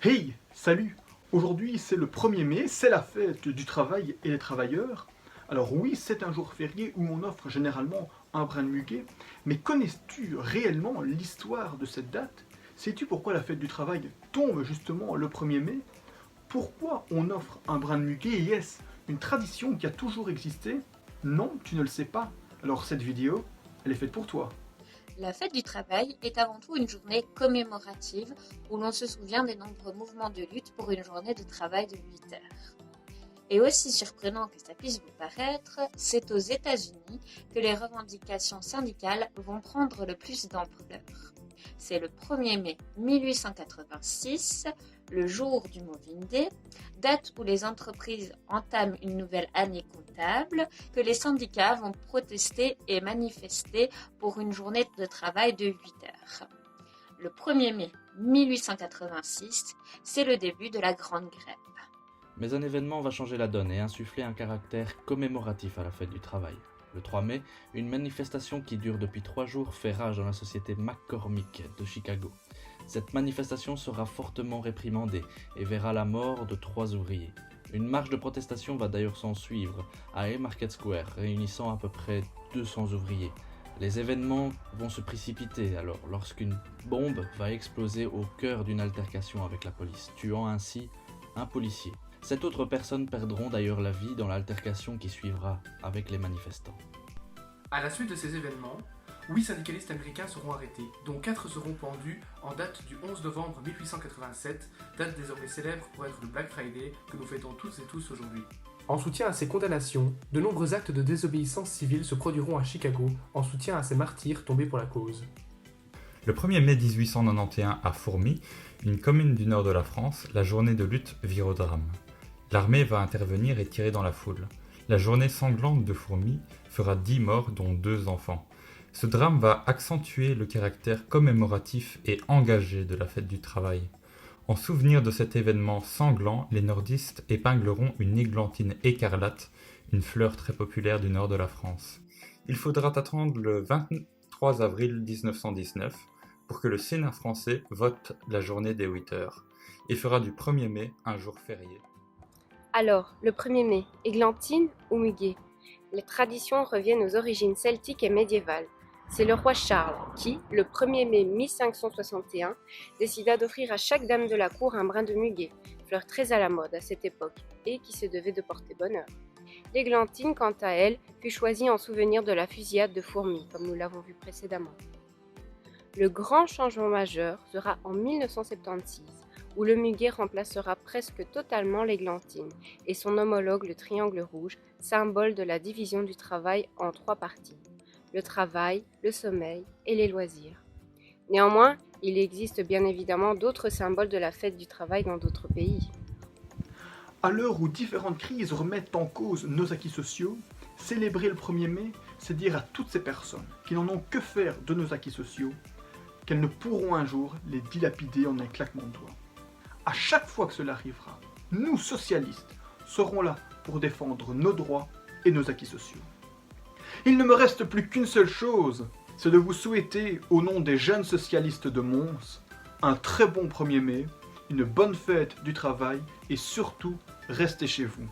Hey, salut! Aujourd'hui c'est le 1er mai, c'est la fête du travail et des travailleurs. Alors oui, c'est un jour férié où on offre généralement un brin de muguet, mais connais-tu réellement l'histoire de cette date? Sais-tu pourquoi la fête du travail tombe justement le 1er mai? Pourquoi on offre un brin de muguet et est-ce une tradition qui a toujours existé? Non, tu ne le sais pas. Alors cette vidéo, elle est faite pour toi. La fête du travail est avant tout une journée commémorative où l'on se souvient des nombreux mouvements de lutte pour une journée de travail de 8 heures. Et aussi surprenant que ça puisse vous paraître, c'est aux États-Unis que les revendications syndicales vont prendre le plus d'ampleur. C'est le 1er mai 1886, le jour du Moving Day, date où les entreprises entament une nouvelle année comptable, que les syndicats vont protester et manifester pour une journée de travail de 8 heures. Le 1er mai 1886, c'est le début de la Grande Grève. Mais un événement va changer la donne et insuffler un caractère commémoratif à la fête du travail. Le 3 mai, une manifestation qui dure depuis 3 jours fait rage dans la société McCormick de Chicago. Cette manifestation sera fortement réprimandée et verra la mort de 3 ouvriers. Une marche de protestation va d'ailleurs s'en suivre à Haymarket Square, réunissant à peu près 200 ouvriers. Les événements vont se précipiter alors lorsqu'une bombe va exploser au cœur d'une altercation avec la police, tuant ainsi un policier. 7 autres personnes perdront d'ailleurs la vie dans l'altercation qui suivra avec les manifestants. À la suite de ces événements, 8 syndicalistes américains seront arrêtés, dont 4 seront pendus en date du 11 novembre 1887, date désormais célèbre pour être le Black Friday que nous fêtons toutes et tous aujourd'hui. En soutien à ces condamnations, de nombreux actes de désobéissance civile se produiront à Chicago en soutien à ces martyrs tombés pour la cause. Le 1er mai 1891 à Fourmies, une commune du nord de la France, la journée de lutte vire au drame. L'armée va intervenir et tirer dans la foule. La journée sanglante de Fourmies fera 10 morts dont 2 enfants. Ce drame va accentuer le caractère commémoratif et engagé de la fête du travail. En souvenir de cet événement sanglant, les nordistes épingleront une églantine écarlate, une fleur très populaire du nord de la France. Il faudra attendre le 23 avril 1919 pour que le Sénat français vote la journée des 8 heures et fera du 1er mai un jour férié. Alors, le 1er mai, églantine ou muguet? Les traditions reviennent aux origines celtiques et médiévales. C'est le roi Charles qui, le 1er mai 1561, décida d'offrir à chaque dame de la cour un brin de muguet, fleur très à la mode à cette époque et qui se devait de porter bonheur. L'églantine, quant à elle, fut choisie en souvenir de la fusillade de Fourmies, comme nous l'avons vu précédemment. Le grand changement majeur sera en 1976, où le muguet remplacera presque totalement l'églantine et son homologue le triangle rouge, symbole de la division du travail en 3 parties. Le travail, le sommeil et les loisirs. Néanmoins, il existe bien évidemment d'autres symboles de la fête du travail dans d'autres pays. À l'heure où différentes crises remettent en cause nos acquis sociaux, célébrer le 1er mai, c'est dire à toutes ces personnes qui n'en ont que faire de nos acquis sociaux qu'elles ne pourront un jour les dilapider en un claquement de doigts. À chaque fois que cela arrivera, nous, socialistes, serons là pour défendre nos droits et nos acquis sociaux. Il ne me reste plus qu'une seule chose, c'est de vous souhaiter, au nom des jeunes socialistes de Mons, un très bon 1er mai, une bonne fête du travail et surtout, restez chez vous.